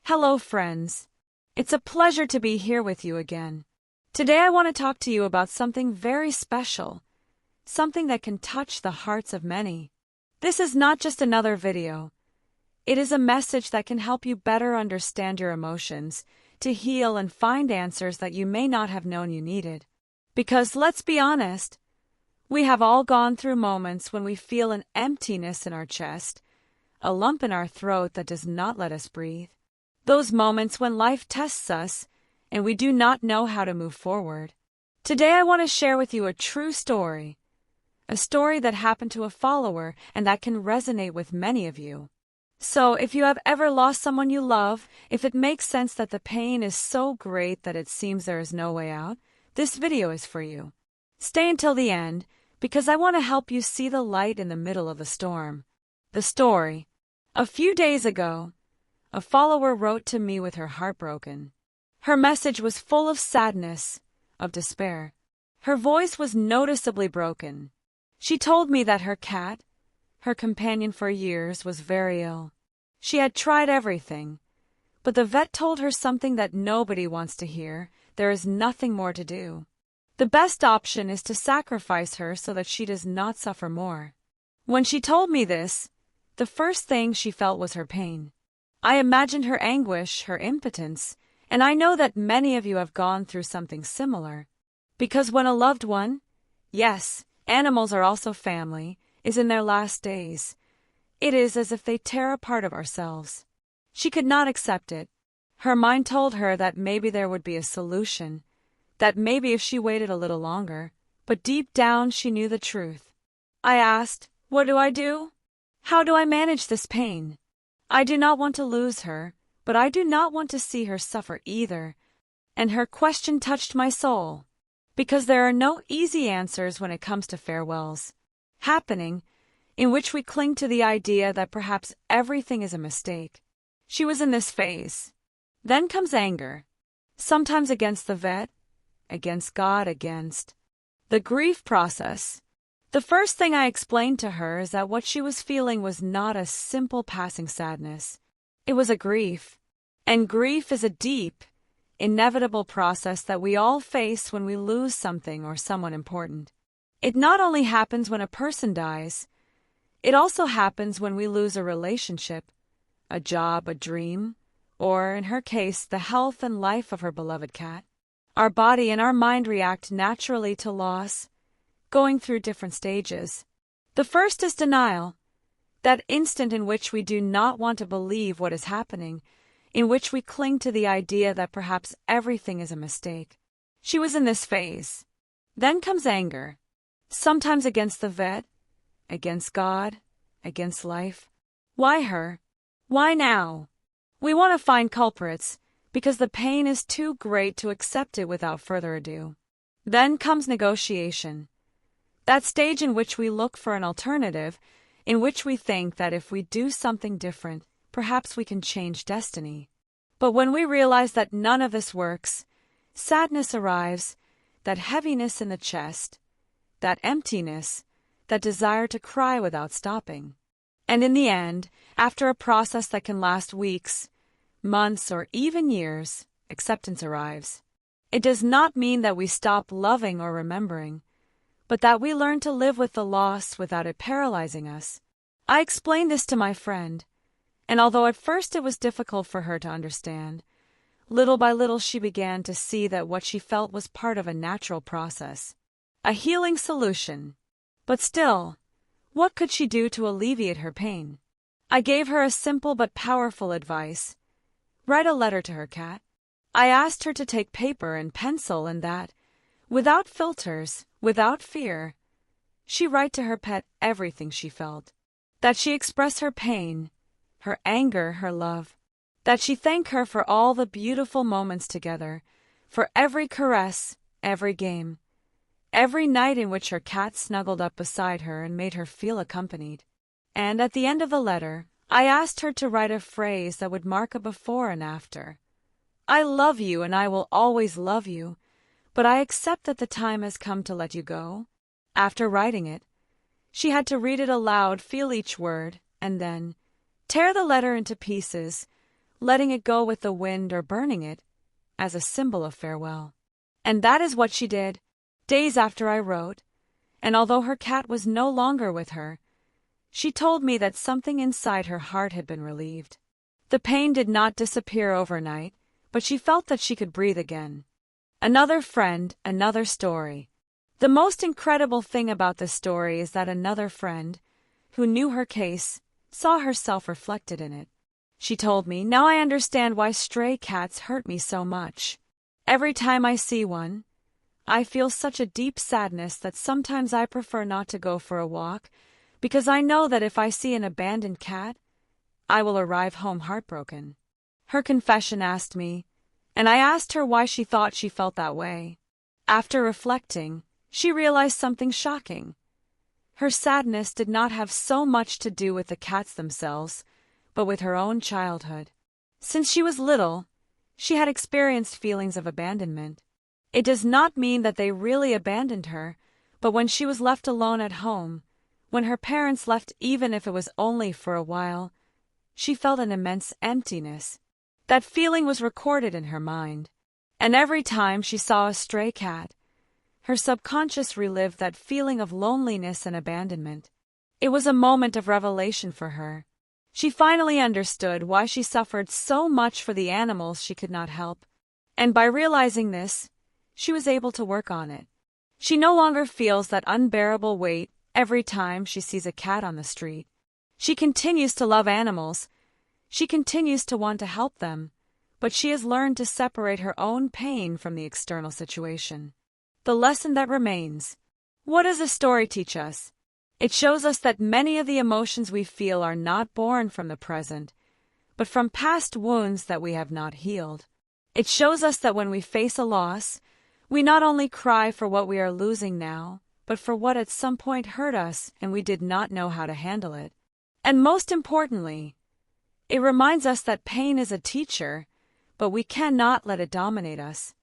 Hello, friends. It's a pleasure to be here with you again. Today I want to talk to you about something very special, something that can touch the hearts of many. This is not just another video. It is a message that can help you better understand your emotions, to heal and find answers that you may not have known you needed. Because let's be honest, we have all gone through moments when we feel an emptiness in our chest, a lump in our throat that does not let us breathe. Those moments when life tests us and we do not know how to move forward. Today I want to share with you a true story, a story that happened to a follower and that can resonate with many of you. So if you have ever lost someone you love, if it makes sense that the pain is so great that it seems there is no way out, this video is for you. Stay until the end, because I want to help you see the light in the middle of the storm. The story. A few days ago, a follower wrote to me with her heart broken. Her message was full of sadness, of despair. Her voice was noticeably broken. She told me that her cat, her companion for years, was very ill. She had tried everything, but the vet told her something that nobody wants to hear: there is nothing more to do. The best option is to sacrifice her so that she does not suffer more. When she told me this, the first thing she felt was her pain. I imagined her anguish, her impotence, and I know that many of you have gone through something similar. Because when a loved one, yes, animals are also family, is in their last days, it is as if they tear a part of ourselves. She could not accept it. Her mind told her that maybe there would be a solution, that maybe if she waited a little longer, but deep down she knew the truth. I asked, what do I do? How do I manage this pain? I do not want to lose her, but I do not want to see her suffer either. And her question touched my soul, because there are no easy answers when it comes to farewells happening, in which we cling to the idea that perhaps everything is a mistake. She was in this phase. Then comes anger, sometimes against the vet, against God, against the grief process. The first thing I explained to her is that what she was feeling was not a simple passing sadness. It was a grief. And grief is a deep, inevitable process that we all face when we lose something or someone important. It not only happens when a person dies, it also happens when we lose a relationship, a job, a dream, or, in her case, the health and life of her beloved cat. Our body and our mind react naturally to loss, going through different stages. The first is denial, that instant in which we do not want to believe what is happening, in which we cling to the idea that perhaps everything is a mistake. She was in this phase. Then comes anger, sometimes against the vet, against God, against life. Why her? Why now? We want to find culprits, because the pain is too great to accept it without further ado. Then comes negotiation. That stage in which we look for an alternative, in which we think that if we do something different, perhaps we can change destiny. But when we realize that none of this works, sadness arrives, that heaviness in the chest, that emptiness, that desire to cry without stopping. And in the end, after a process that can last weeks, months, or even years, acceptance arrives. It does not mean that we stop loving or remembering, but that we learn to live with the loss without it paralyzing us. I explained this to my friend, and although at first it was difficult for her to understand, little by little she began to see that what she felt was part of a natural process, a healing solution. But still, what could she do to alleviate her pain? I gave her a simple but powerful advice: write a letter to her cat. I asked her to take paper and pencil and that, without filters, without fear, she write to her pet everything she felt. That she express her pain, her anger, her love. That she thank her for all the beautiful moments together, for every caress, every game, every night in which her cat snuggled up beside her and made her feel accompanied. And at the end of the letter, I asked her to write a phrase that would mark a before and after. I love you and I will always love you, but I accept that the time has come to let you go. After writing it, she had to read it aloud, feel each word, and then tear the letter into pieces, letting it go with the wind or burning it as a symbol of farewell. And that is what she did, days after I wrote, and although her cat was no longer with her, she told me that something inside her heart had been relieved. The pain did not disappear overnight, but she felt that she could breathe again. Another friend, another story. The most incredible thing about this story is that another friend, who knew her case, saw herself reflected in it. She told me, "Now I understand why stray cats hurt me so much. Every time I see one, I feel such a deep sadness that sometimes I prefer not to go for a walk, because I know that if I see an abandoned cat, I will arrive home heartbroken." Her confession asked me, and I asked her why she thought she felt that way. After reflecting, she realized something shocking. Her sadness did not have so much to do with the cats themselves, but with her own childhood. Since she was little, she had experienced feelings of abandonment. It does not mean that they really abandoned her, but when she was left alone at home, when her parents left even if it was only for a while, she felt an immense emptiness. That feeling was recorded in her mind, and every time she saw a stray cat, her subconscious relived that feeling of loneliness and abandonment. It was a moment of revelation for her. She finally understood why she suffered so much for the animals she could not help, and by realizing this, she was able to work on it. She no longer feels that unbearable weight every time she sees a cat on the street. She continues to love animals. She continues to want to help them, but she has learned to separate her own pain from the external situation. The lesson that remains. What does the story teach us? It shows us that many of the emotions we feel are not born from the present, but from past wounds that we have not healed. It shows us that when we face a loss, we not only cry for what we are losing now, but for what at some point hurt us and we did not know how to handle it. And most importantly, it reminds us that pain is a teacher, but we cannot let it dominate us.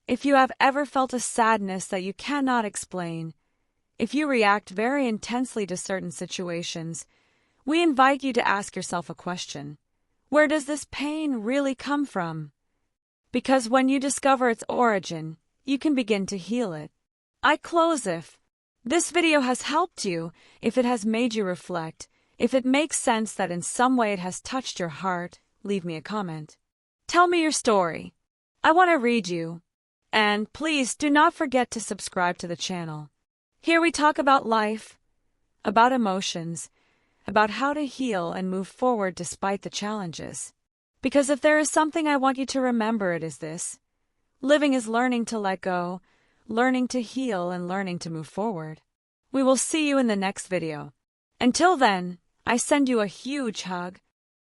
If you have ever felt a sadness that you cannot explain, if you react very intensely to certain situations, we invite you to ask yourself a question. Where does this pain really come from? Because when you discover its origin, you can begin to heal it. I close if this video has helped you, if it has made you reflect, if it makes sense that in some way it has touched your heart, leave me a comment. Tell me your story. I want to read you. And please do not forget to subscribe to the channel. Here we talk about life, about emotions, about how to heal and move forward despite the challenges. Because if there is something I want you to remember, it is this. Living is learning to let go, learning to heal, and learning to move forward. We will see you in the next video. Until then, I send you a huge hug,